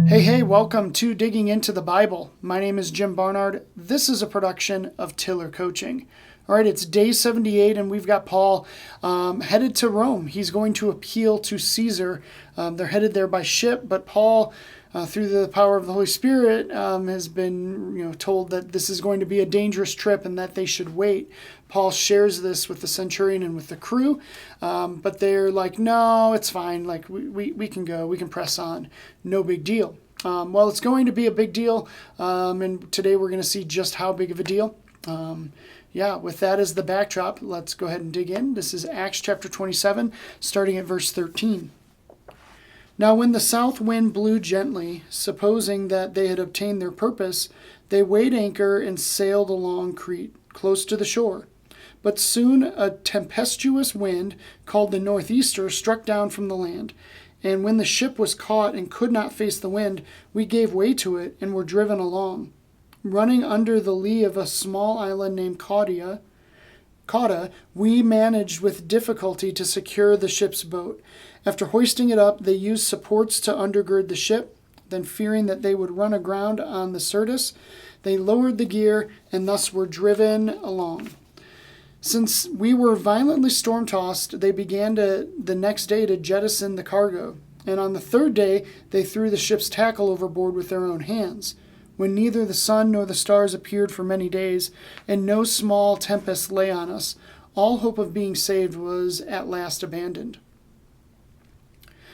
Hey, welcome to Digging into the Bible. My name is Jim Barnard. This is a production of Tiller Coaching. All right, it's day 78, and we've got Paul headed to Rome. He's going to appeal to Caesar. They're headed there by ship, but Paul, through the power of the Holy Spirit, has been told that this is going to be a dangerous trip and that they should wait. Paul shares this with the centurion and with the crew, but they're like, no, it's fine. Like, we can go. We can press on. No big deal. Well, it's going to be a big deal, and today we're going to see just how big of a deal. With that as the backdrop, let's go ahead and dig in. This is Acts chapter 27, starting at verse 13. Now when the south wind blew gently, supposing that they had obtained their purpose, they weighed anchor and sailed along Crete, close to the shore. But soon a tempestuous wind, called the northeaster, struck down from the land. And when the ship was caught and could not face the wind, we gave way to it and were driven along. Running under the lee of a small island named Cauda, we managed with difficulty to secure the ship's boat. After hoisting it up, they used supports to undergird the ship. Then, fearing that they would run aground on the Syrtis, they lowered the gear and thus were driven along. Since we were violently storm-tossed, they began the next day to jettison the cargo. And on the third day, they threw the ship's tackle overboard with their own hands. When neither the sun nor the stars appeared for many days, and no small tempest lay on us, all hope of being saved was at last abandoned.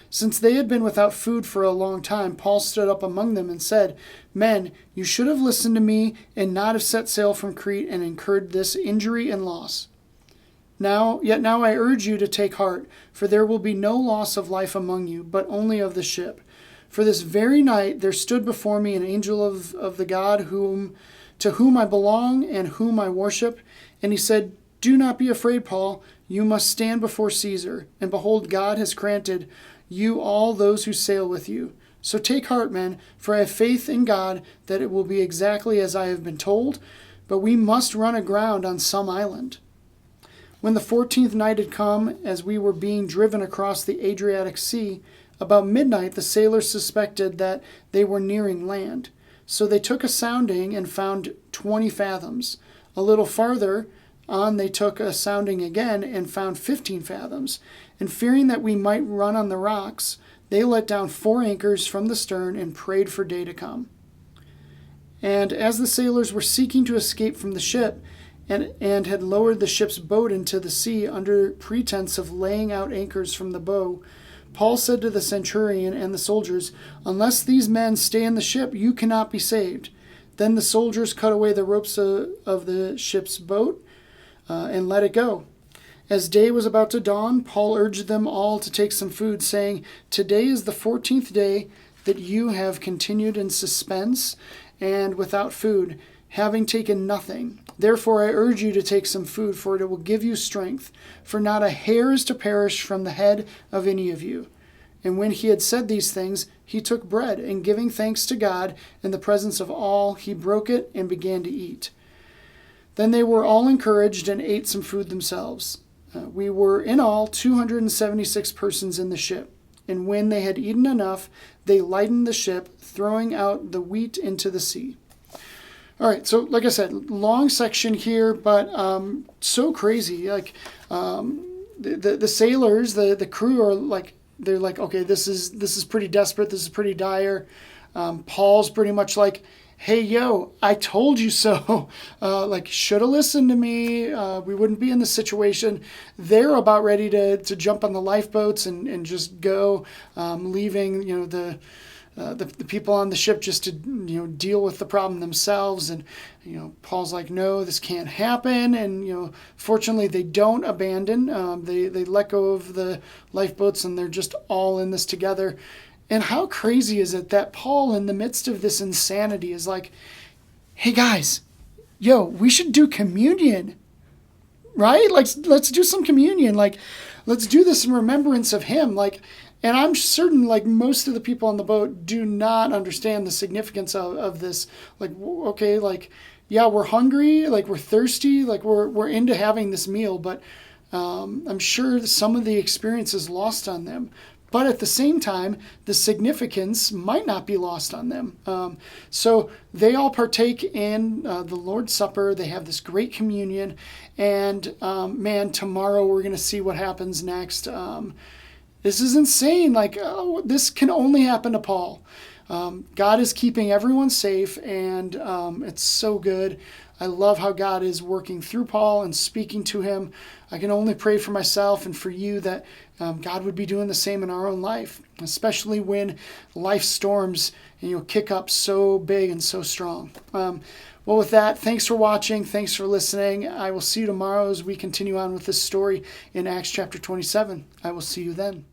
Since they had been without food for a long time, Paul stood up among them and said, Men, you should have listened to me and not have set sail from Crete and incurred this injury and loss. Yet now I urge you to take heart, for there will be no loss of life among you, but only of the ship. For this very night there stood before me an angel of the God to whom I belong and whom I worship, and he said, Do not be afraid, Paul. You must stand before Caesar, and behold, God has granted you all those who sail with you. So take heart, men, for I have faith in God that it will be exactly as I have been told, but we must run aground on some island. When the 14th night had come, as we were being driven across the Adriatic Sea, about midnight the sailors suspected that they were nearing land. So they took a sounding and found 20 fathoms. A little farther on they took a sounding again and found 15 fathoms. And fearing that we might run on the rocks, they let down 4 anchors from the stern and prayed for day to come. And as the sailors were seeking to escape from the ship, and had lowered the ship's boat into the sea under pretense of laying out anchors from the bow, Paul said to the centurion and the soldiers, Unless these men stay in the ship, you cannot be saved. Then the soldiers cut away the ropes of the ship's boat and let it go. As day was about to dawn, Paul urged them all to take some food, saying, Today is the 14th day that you have continued in suspense and without food, having taken nothing. Therefore I urge you to take some food, for it will give you strength. For not a hair is to perish from the head of any of you. And when he had said these things, he took bread, and giving thanks to God in the presence of all, he broke it and began to eat. Then they were all encouraged and ate some food themselves. We were in all 276 persons in the ship. And when they had eaten enough, they lightened the ship, throwing out the wheat into the sea. All right, so like I said, long section here, but so crazy. Like the sailors, the crew are like, they're like, okay, this is pretty desperate. This is pretty dire. Paul's pretty much like, hey, yo, I told you so. Should have listened to me. We wouldn't be in this situation. They're about ready to jump on the lifeboats and just go, leaving the people on the ship just to deal with the problem themselves. And Paul's like, no, this can't happen. And fortunately they don't abandon. They let go of the lifeboats and they're just all in this together. And how crazy is it that Paul, in the midst of this insanity, is like, hey guys, we should do communion, right? Let's do some communion. Let's do this in remembrance of him. And I'm certain, most of the people on the boat do not understand the significance of this. We're hungry, we're thirsty, we're into having this meal, but I'm sure some of the experience is lost on them. But at the same time, the significance might not be lost on them. So they all partake in the Lord's Supper. They have this great communion. And man, tomorrow we're going to see what happens next. This is insane. Like, this can only happen to Paul. God is keeping everyone safe, and it's so good. I love how God is working through Paul and speaking to him. I can only pray for myself and for you that God would be doing the same in our own life, especially when life storms and kick up so big and so strong. Well, with that, thanks for watching. Thanks for listening. I will see you tomorrow as we continue on with this story in Acts chapter 27. I will see you then.